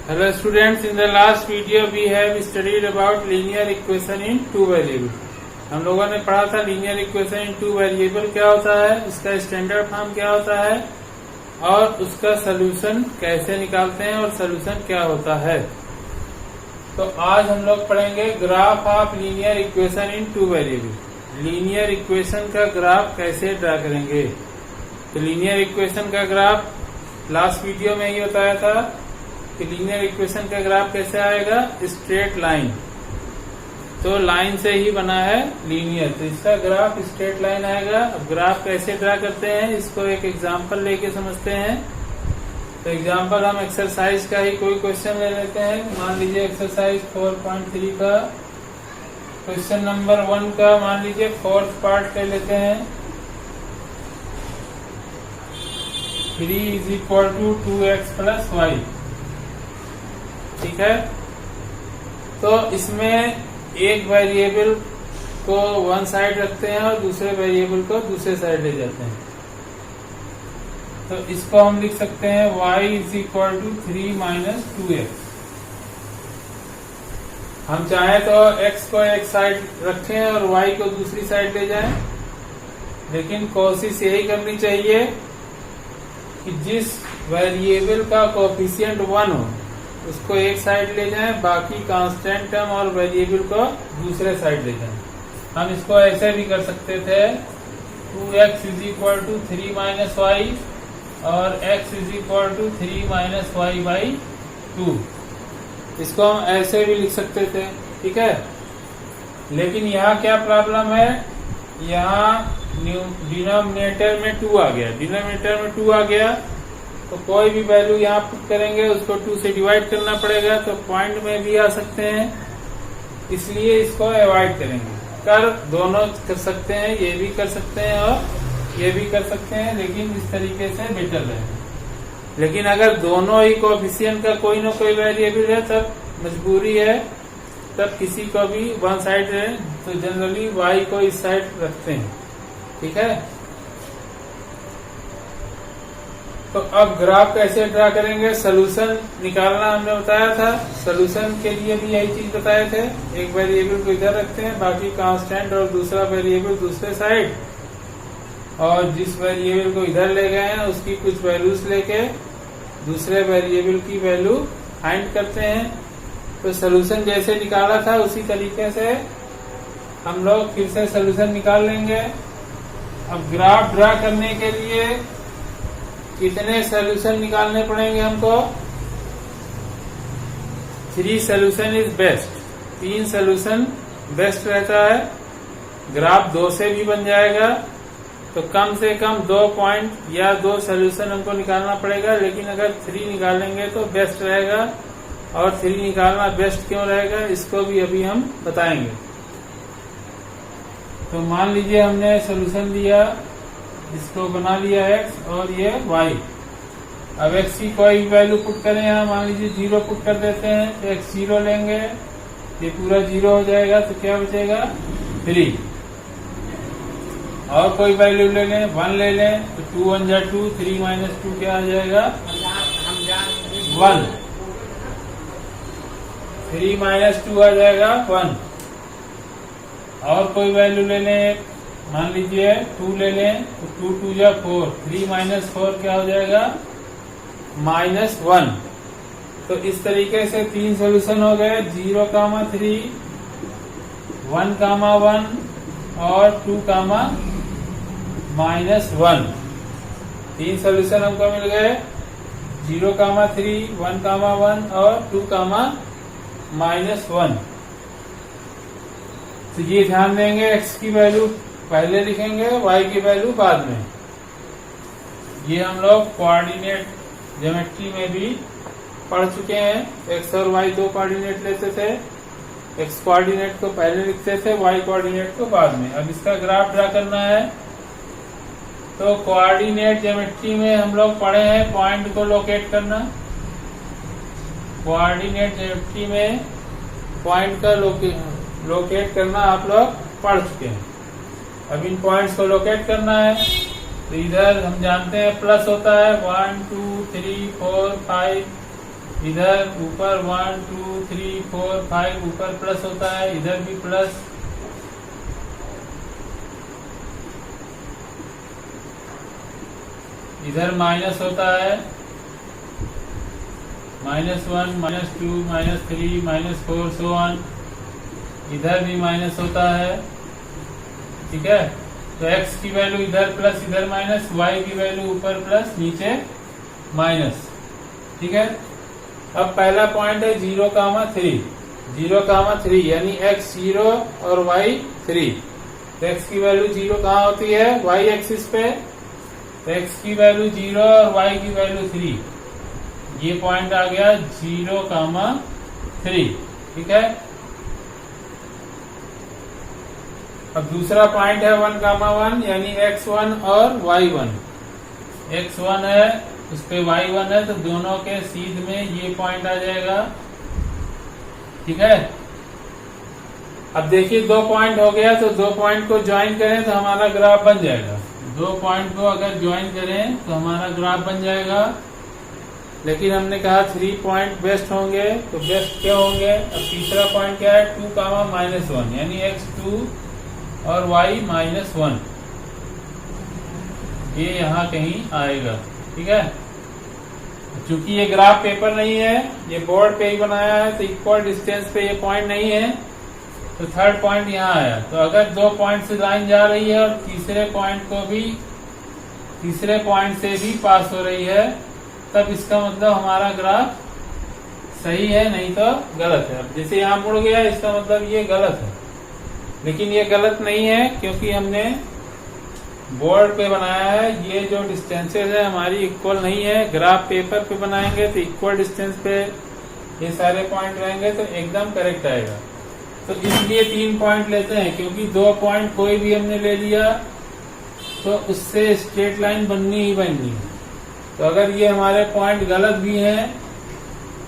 Hello students, in the last video we have studied about linear equation in two variable. हम लोगों ने पढ़ा था linear equation in two variable क्या होता है, उसका स्टैंडर्ड फॉर्म क्या होता है और उसका सोल्यूशन कैसे निकालते हैं और सोल्यूशन क्या होता है। तो आज हम लोग पढ़ेंगे graph of linear equation in two variable. Linear equation का ग्राफ कैसे ड्रा करेंगे। तो लीनियर इक्वेशन का ग्राफ लास्ट वीडियो में ही बताया था कि लीनियर इक्वेशन का ग्राफ कैसे आएगा, स्ट्रेट लाइन। तो लाइन से ही बना है लीनियर, तो इसका ग्राफ स्ट्रेट लाइन आएगा। अब ग्राफ कैसे ड्रा करते हैं इसको एक एग्जांपल लेके समझते हैं। तो एग्जांपल हम एक्सरसाइज का ही कोई क्वेश्चन ले लेते हैं। मान लीजिए एक्सरसाइज 4.3 का क्वेश्चन नंबर 1 का मान लीजिए फोर्थ पार्ट ले लेते हैं। 3 = 2x + y, ठीक है। तो इसमें एक वेरिएबल को वन साइड रखते हैं और दूसरे वेरिएबल को दूसरे साइड ले जाते हैं। तो इसको हम लिख सकते हैं y = 3 - 2x। हम चाहें तो x को एक साइड रखें और y को दूसरी साइड ले जाएं, लेकिन कोशिश यही करनी चाहिए कि जिस वेरिएबल का कोएफिशिएंट 1 हो उसको एक साइड ले जाएं, बाकी कांस्टेंट टर्म और वेरिएबल को दूसरे साइड ले जाएं। हम इसको ऐसे भी कर सकते थे 2x = 3 - y और x = 3 - y/2। इसको हम ऐसे भी लिख सकते थे, ठीक है। लेकिन यहाँ क्या प्रॉब्लम है, यहाँ डिनोमिनेटर में 2 आ गया। डिनोमिनेटर में 2 आ गया तो कोई भी वैल्यू यहाँ पुट करेंगे उसको 2 से डिवाइड करना पड़ेगा, तो पॉइंट में भी आ सकते हैं, इसलिए इसको अवॉइड करेंगे। कर दोनों कर सकते हैं, ये भी कर सकते हैं और ये भी कर सकते हैं, लेकिन इस तरीके से बेटर रहेगा। लेकिन अगर दोनों ही कोएफिशिएंट का कोई ना कोई वेरिएबल है तब मजबूरी है, तब किसी को भी वन साइड है तो जनरली y को इस साइड रखते हैं, ठीक है। तो अब ग्राफ कैसे ड्रा करेंगे, सोल्यूशन निकालना हमने बताया था। सोल्यूशन के लिए भी यही चीज बताए थे, एक वेरिएबल को इधर रखते हैं, बाकी कांस्टेंट और दूसरा वेरिएबल दूसरे साइड, और जिस वेरिएबल को इधर ले गए हैं उसकी कुछ वैल्यूज लेके दूसरे वेरिएबल की वैल्यू फाइंड करते हैं। तो सोल्यूशन जैसे निकाला था उसी तरीके से हम लोग फिर से सोल्यूशन निकाल लेंगे। अब ग्राफ ड्रा करने के लिए कितने सोल्यूशन निकालने पड़ेंगे हमको, 3 solution is best. 3 solution best रहता है। ग्राफ 2 से भी बन जाएगा, तो कम से कम 2 पॉइंट या 2 सोल्यूशन हमको निकालना पड़ेगा, लेकिन अगर 3 निकालेंगे तो बेस्ट रहेगा। और 3 निकालना बेस्ट क्यों रहेगा इसको भी अभी हम बताएंगे। तो मान लीजिए हमने सोल्यूशन दिया, इसको बना लिया x और ये y। अब x की कोई वैल्यू पुट करें, यहाँ मान लीजिए 0 पुट कर देते हैं, तो x 0 लेंगे, ये पूरा 0 हो जाएगा, तो क्या बचेगा 3। और कोई वैल्यू ले लें, 1 ले लें, तो 2 × 1 = 2, 3 - 2 क्या आ जाएगा 1। 3 - 2 आ जाएगा 1। और कोई वैल्यू ले लें, मान लीजिए 2 ले लें, तो 2 × 2 = 4, 3 - 4 क्या हो जाएगा -1। तो इस तरीके से 3 सोल्यूशन हो गए, 0, 3, 1, 1 और 2, -1। 3 सोल्यूशन हमको मिल गए, 0, 3, 1, 1 और 2, -1। तो ये ध्यान देंगे, x की वैल्यू पहले लिखेंगे, y की वैल्यू बाद में। ये हम लोग कोऑर्डिनेट ज्योमेट्री में भी पढ़ चुके हैं। x और y 2 कोऑर्डिनेट लेते थे, x कोऑर्डिनेट को पहले लिखते थे, y कोऑर्डिनेट को बाद में। अब इसका ग्राफ ड्रा करना है, तो कोऑर्डिनेट ज्योमेट्री में हम लोग पढ़े हैं पॉइंट को लोकेट करना। कोऑर्डिनेट ज्योमेट्री में पॉइंट का लोकेट करना आप लोग पढ़ चुके हैं। अब इन पॉइंट्स को लोकेट करना है, तो इधर हम जानते हैं प्लस होता है 1 2 3 4 5 इधर ऊपर 1 2 3 4 5 ऊपर प्लस होता है, इधर भी प्लस, इधर माइनस होता है, -1 -2 -3 -4 सो ऑन, इधर भी माइनस होता है। ठीक है, तो x की वैल्यू इधर प्लस इधर माइनस, y की वैल्यू ऊपर प्लस नीचे माइनस। ठीक है, अब पहला पॉइंट है 0,3, 0,3 यानी x 0 और y 3। तो x की वैल्यू 0 कहाँ होती है? y एक्सिस पे। तो x की वैल्यू 0 और y की वैल्यू 3। ये पॉइंट आ गया 0,3। ठीक है, अब दूसरा पॉइंट है 1,1 यानी x1 और y1। x1 है उस पे y1 है, तो दोनों के सीध में ये पॉइंट आ जाएगा। ठीक है, अब देखिए 2 पॉइंट हो गया, तो 2 पॉइंट को ज्वाइन करें तो हमारा ग्राफ बन जाएगा। 2 पॉइंट को अगर ज्वाइन करें तो हमारा ग्राफ बन जाएगा। लेकिन हमने कहा 3 पॉइंट बेस्ट होंगे, तो बेस्ट क्या होंगे? अब तीसरा पॉइंट क्या है? 2, -1 यानी x2 और y -1, ये यहाँ कहीं आएगा। ठीक है, चूंकि ये ग्राफ पेपर नहीं है, ये बोर्ड पे ही बनाया है, तो इक्वल डिस्टेंस पे ये पॉइंट नहीं है, तो थर्ड पॉइंट यहाँ आया। तो अगर 2 पॉइंट से लाइन जा रही है और तीसरे पॉइंट से भी पास हो रही है, तब इसका मतलब हमारा ग्राफ सही है, नहीं तो गलत है। अब जैसे यहाँ मुड़ गया, इसका मतलब ये गलत है, लेकिन ये गलत नहीं है क्योंकि हमने बोर्ड पे बनाया है। ये जो डिस्टेंसेस है हमारी इक्वल नहीं है। ग्राफ पेपर पे बनाएंगे तो इक्वल डिस्टेंस पे ये सारे पॉइंट रहेंगे तो एकदम करेक्ट आएगा। तो इसलिए 3 पॉइंट लेते हैं, क्योंकि 2 पॉइंट कोई भी हमने ले लिया तो उससे स्ट्रेट लाइन बननी ही बननी है। तो अगर ये हमारे पॉइंट गलत भी हैं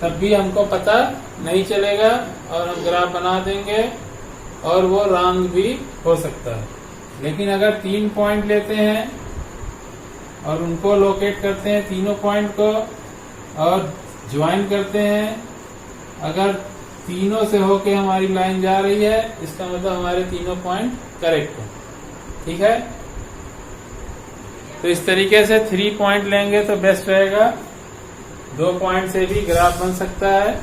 तब भी हमको पता नहीं चलेगा और हम ग्राफ बना देंगे और वो रॉन्ग भी हो सकता है। लेकिन अगर 3 पॉइंट लेते हैं और उनको लोकेट करते हैं, तीनों पॉइंट को, और ज्वाइन करते हैं, अगर तीनों से होके हमारी लाइन जा रही है, इसका मतलब हमारे तीनों पॉइंट करेक्ट है। ठीक है, तो इस तरीके से 3 पॉइंट लेंगे तो बेस्ट रहेगा। 2 पॉइंट से भी ग्राफ बन सकता है,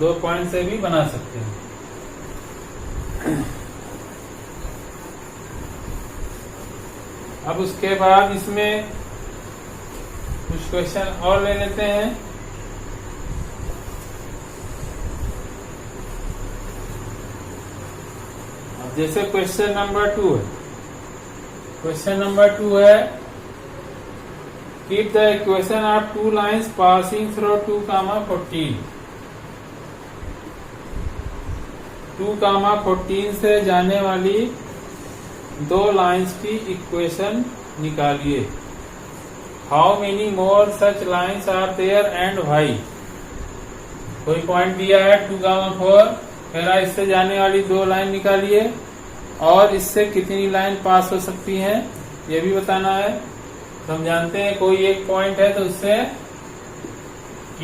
2 पॉइंट से भी बना सकते हैं। अब उसके बाद इसमें कुछ क्वेश्चन और ले लेते हैं। अब जैसे क्वेश्चन नंबर 2 है, क्वेश्चन नंबर 2 है, keep the equation of 2 lines passing through 2,14। 2,14 से जाने वाली 2 लाइन्स की इक्वेशन निकालिए। How many more such lines are there and why. कोई पॉइंट दिया है 2,4, कह रहा है इससे जाने वाली 2 लाइन निकालिए और इससे कितनी लाइन पास हो सकती हैं ये भी बताना है। तो हम जानते हैं कोई एक पॉइंट है तो उससे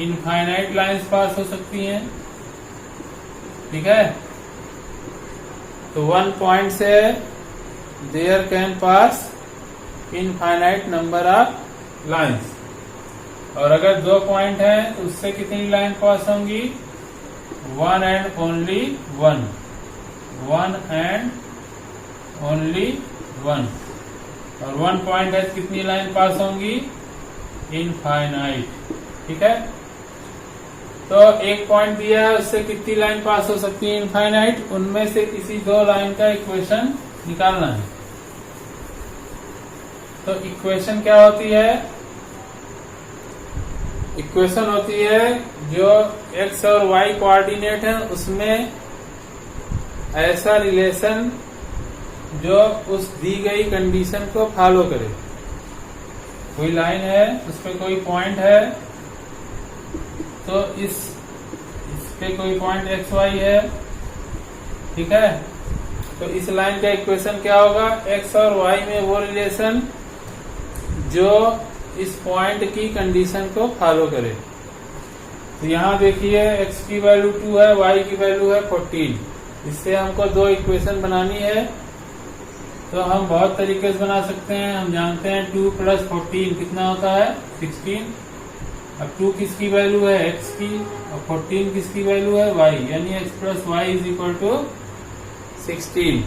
इनफाइनाइट लाइन्स पास हो सकती हैं। ठीक है, तो 1 पॉइंट से there can pass infinite number of lines, और अगर 2 पॉइंट है तो उससे कितनी लाइन पास होंगी? 1 एंड ओनली 1, 1 एंड ओनली 1, और 1 पॉइंट है तो कितनी लाइन पास होंगी? इनफाइनाइट। ठीक है, तो एक पॉइंट दिया है उससे कितनी लाइन पास हो सकती है? इनफाइनाइट। उनमें से किसी 2 लाइन का इक्वेशन निकालना है। तो इक्वेशन क्या होती है? इक्वेशन होती है जो x और y कोऑर्डिनेट है उसमें ऐसा रिलेशन जो उस दी गई कंडीशन को फॉलो करे। कोई लाइन है, उस पे कोई पॉइंट है, तो इस पे कोई पॉइंट एक्स वाई है। ठीक है, तो इस लाइन का इक्वेशन क्या होगा? एक्स और वाई में वो रिलेशन जो इस पॉइंट की कंडीशन को फॉलो करे। तो यहाँ देखिए x की वैल्यू 2 है, y की वैल्यू है 14। इससे हमको दो इक्वेशन बनानी है, तो हम बहुत तरीके से बना सकते हैं। हम जानते हैं 2 + 14 कितना होता है 16। अब 2 किसकी वैल्यू है x की और 14 किसकी वैल्यू है y, यानी x + y = 16।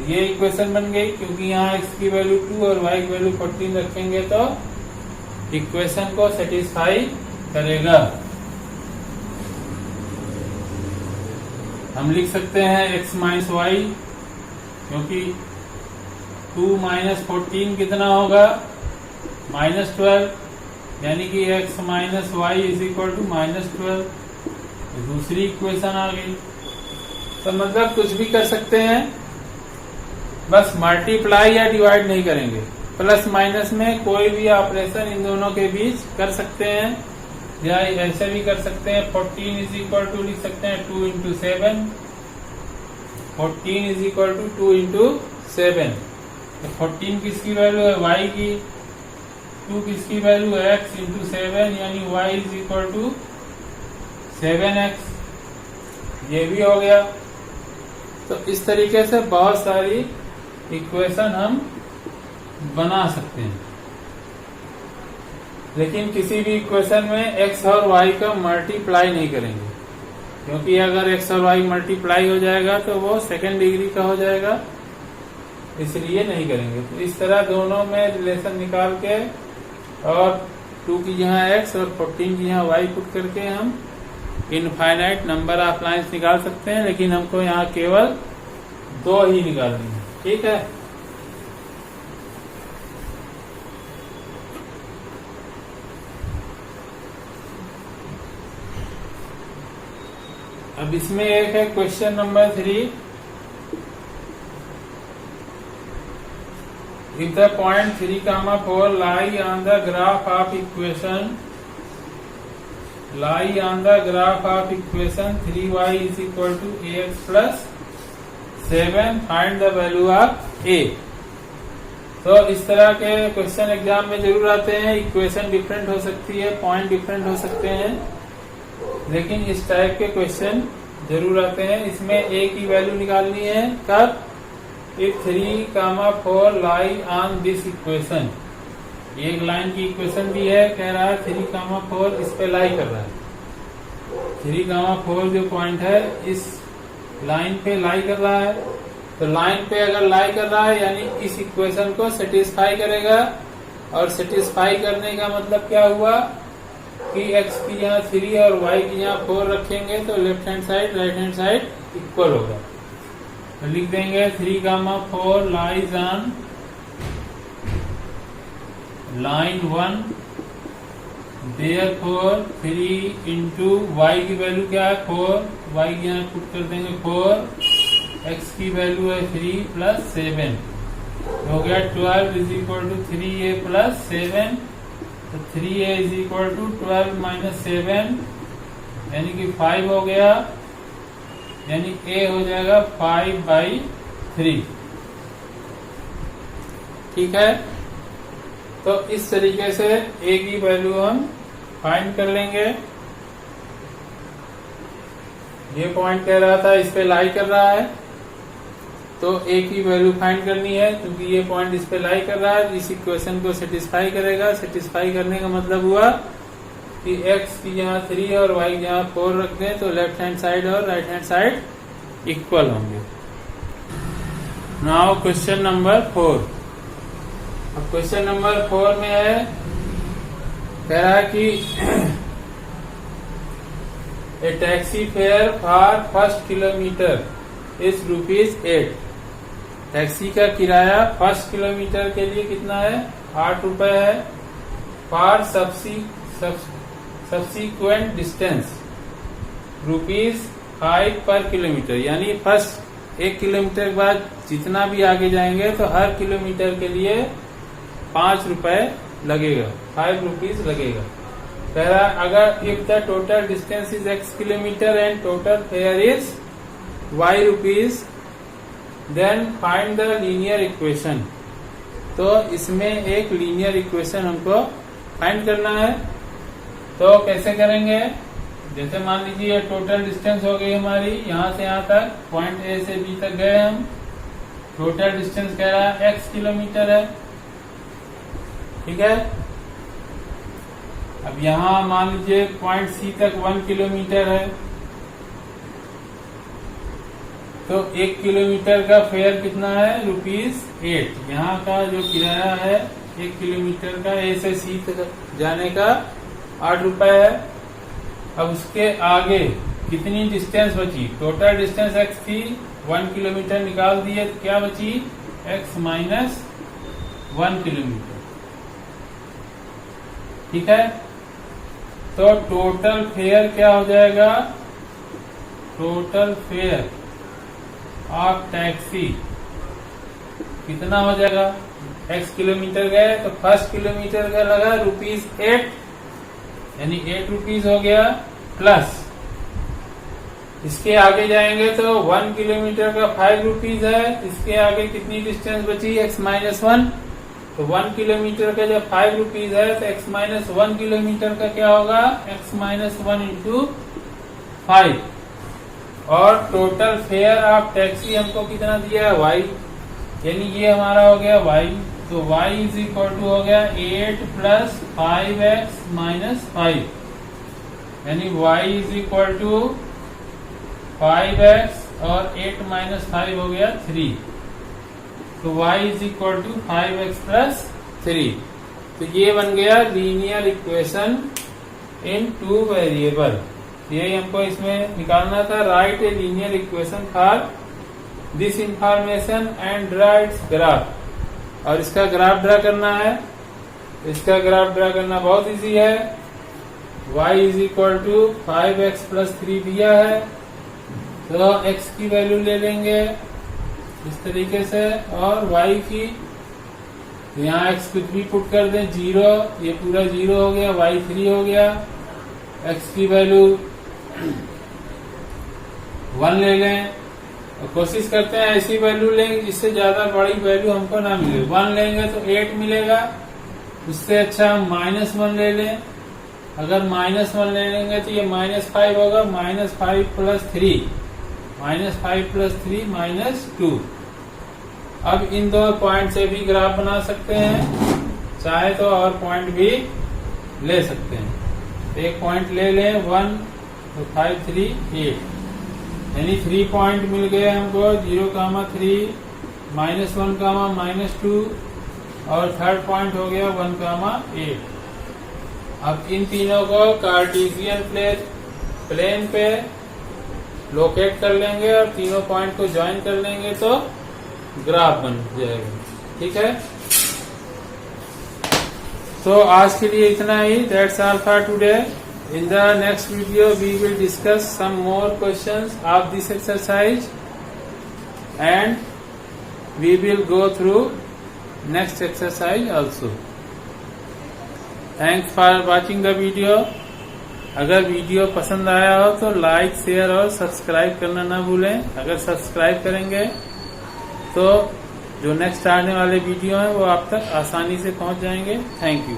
ये इक्वेशन बन गई, क्योंकि यहाँ x की वैल्यू 2 और y की वैल्यू 14 रखेंगे तो इक्वेशन को सेटिस्फाई करेगा। हम लिख सकते हैं x - y, क्योंकि 2 - 14 कितना होगा -12, यानी कि x - y = -12। दूसरी इक्वेशन आ गई। तो मतलब कुछ भी कर सकते हैं, बस मल्टीप्लाई या डिवाइड नहीं करेंगे। प्लस माइनस में कोई भी ऑपरेशन इन दोनों के बीच कर सकते हैं, या ऐसे भी कर सकते हैं। 14 = लिख सकते हैं 2 × 7। 14 = 2 × 7। तो 14 किसकी वैल्यू है y की, 2 किसकी वैल्यू है x × 7, यानी y = 7x। ये भी हो गया। तो इस तरीके से बहुत सारी इक्वेशन हम बना सकते हैं, लेकिन किसी भी इक्वेशन में x और y का मल्टीप्लाई नहीं करेंगे, क्योंकि अगर x और y मल्टीप्लाई हो जाएगा तो वो सेकेंड डिग्री का हो जाएगा, इसलिए नहीं करेंगे। तो इस तरह दोनों में रिलेशन निकाल के और 2 की जहाँ x और 14 की जहाँ y पुट करके हम इनफाइनाइट नंबर ऑफ लाइन्स निकाल सकते हैं, लेकिन हमको यहाँ केवल 2 ही निकालनी है। ठीक है। अब इसमें एक है question number 3। If the point 3, 4 lie on the graph of equation 3y = ax + 7, find the value of a। तो इस तरह के क्वेश्चन एग्जाम में जरूर आते हैं। इक्वेशन डिफरेंट हो सकती है, पॉइंट डिफरेंट हो सकते हैं, लेकिन इस टाइप के क्वेश्चन जरूर आते हैं। इसमें a की वैल्यू निकालनी है कब, if 3, 4 lie on this equation। एक लाइन की इक्वेशन भी है, कह रहा है 3, 4 इस पे लाई कर रहा है। 3, 4 जो पॉइंट है इस लाइन पे लाई कर रहा है। तो लाइन पे अगर लाई कर रहा है यानी इस इक्वेशन को सेटिस्फाई करेगा, और सेटिस्फाई करने का मतलब क्या हुआ कि x की यहाँ 3 और y की यहाँ 4 रखेंगे तो left hand side right hand side equal होगा। तो लिख देंगे 3, 4 lies on line 1, therefore 3 × y की वैल्यू क्या है 4, y की यहाँ पुट कर देंगे 4, x की वैल्यू है 3 + 7, हो गया 12 = 3a + 7। तो 3a = 12 - 7, यानी कि 5 हो गया, यानी a हो जाएगा 5/3। ठीक है। तो इस तरीके से a की वैल्यू हम फाइंड कर लेंगे। ये पॉइंट कह रहा था इस पे लाई कर रहा है, तो a की वैल्यू फाइंड करनी है, क्योंकि ये पॉइंट इस पे लाई कर रहा है, इस इक्वेशन को सेटिस्फाई करेगा। सेटिस्फाई करने का मतलब हुआ कि x की यहाँ 3 और y की यहाँ 4 रख दें तो लेफ्ट हैंड साइड और राइट हैंड साइड इक्वल होंगे। Now question number 4। अब क्वेश्चन नंबर 4 में है, कह रहा है कि a taxi fare for first kilometre is ₹8। Taxi का किराया फर्स्ट किलोमीटर के लिए कितना है 8 रुपए है। फॉर सब्सिक्वेंट डिस्टेंस ₹5 पर किलोमीटर, यानी फर्स्ट 1 किलोमीटर के बाद जितना भी आगे जाएंगे तो हर किलोमीटर के लिए 5 रुपए लगेगा, 5 रुपीज लगेगा। कह रहा अगर if the total distance is x kilometre and total fare is y rupees, then find the linear equation. तो इसमें एक लीनियर इक्वेशन हमको फाइंड करना है। तो कैसे करेंगे, जैसे मान लीजिए टोटल डिस्टेंस हो गई हमारी यहाँ से यहाँ तक, पॉइंट ए से बी तक गए हम। टोटल डिस्टेंस कह रहा है x किलोमीटर है, ठीक है। अब यहाँ मान लीजिए पॉइंट सी तक 1 किलोमीटर है, तो 1 किलोमीटर का फेयर कितना है, ₹8। यहाँ का जो किराया है 1 किलोमीटर का ए से सी तक जाने का ₹8 है। अब उसके आगे कितनी डिस्टेंस बची, टोटल डिस्टेंस x थी, 1 किलोमीटर निकाल दिए तो क्या बची, x माइनस 1 किलोमीटर, ठीक है। तो टोटल फेयर क्या हो जाएगा, टोटल फेयर ऑफ टैक्सी कितना हो जाएगा, x किलोमीटर गए तो फर्स्ट किलोमीटर का लगा ₹8, यानी ₹8 हो गया, प्लस इसके आगे जाएंगे तो 1 किलोमीटर का ₹5 है। इसके आगे कितनी डिस्टेंस बची, x माइनस 1, तो 1 किलोमीटर का जब ₹5 है तो x माइनस 1 किलोमीटर का क्या होगा, x माइनस 1 इंटू 5। और टोटल फेयर ऑफ टैक्सी हमको कितना दिया है, y, यानी ये हमारा हो गया y। तो y इज इक्वल टू हो गया 8 प्लस 5x माइनस 5, यानी y is equal to 5x और 8 माइनस 5 हो गया 3, तो y is equal to 5x plus 3। तो ये बन गया लीनियर इक्वेशन इन 2 वेरिएबल। यही हमको इसमें निकालना था, right a linear equation for this information and draw it's graph. और इसका ग्राफ ड्रा करना है, इसका ग्राफ ड्रा करना बहुत इजी है। y is equal to 5x plus 3 दिया है, तो x की वैल्यू ले लेंगे इस तरीके से, और y की यहाँ x कुछ भी पुट कर दें, 0, ये पूरा 0 हो गया, y 3 हो गया। x की वैल्यू 1 ले लें, और कोशिश करते हैं ऐसी वैल्यू लेंगे जिससे ज्यादा बड़ी वैल्यू हमको ना मिले। 1 लेंगे तो 8 मिलेगा, उससे अच्छा हम -1 ले लें। अगर -1 ले लेंगे तो ये -5 होगा, -5 प्लस 3, -5 प्लस 3 -2। अब इन दो पॉइंट से भी ग्राफ बना सकते हैं, चाहे तो और पॉइंट भी ले सकते हैं। एक पॉइंट ले लें 1, तो 5, 3, 8, यानी 3 पॉइंट मिल गए हमको, 0, 3, -1, -2, और थर्ड पॉइंट हो गया 1, 8। अब इन तीनों को कार्टेशियन प्लेन पे लोकेट कर लेंगे और तीनों पॉइंट को ज्वाइन कर लेंगे तो ग्राफ बन जाएगा, ठीक है। तो आज के लिए इतना ही, that's all for today. In the next video, we will discuss some more questions of this exercise and we will go through next exercise also. Thanks for watching the video. अगर वीडियो पसंद आया हो तो like, share और subscribe करना ना भूलें। अगर सब्सक्राइब करेंगे तो जो नेक्स्ट आने वाले वीडियो हैं वो आप तक आसानी से पहुंच जाएंगे। Thank you.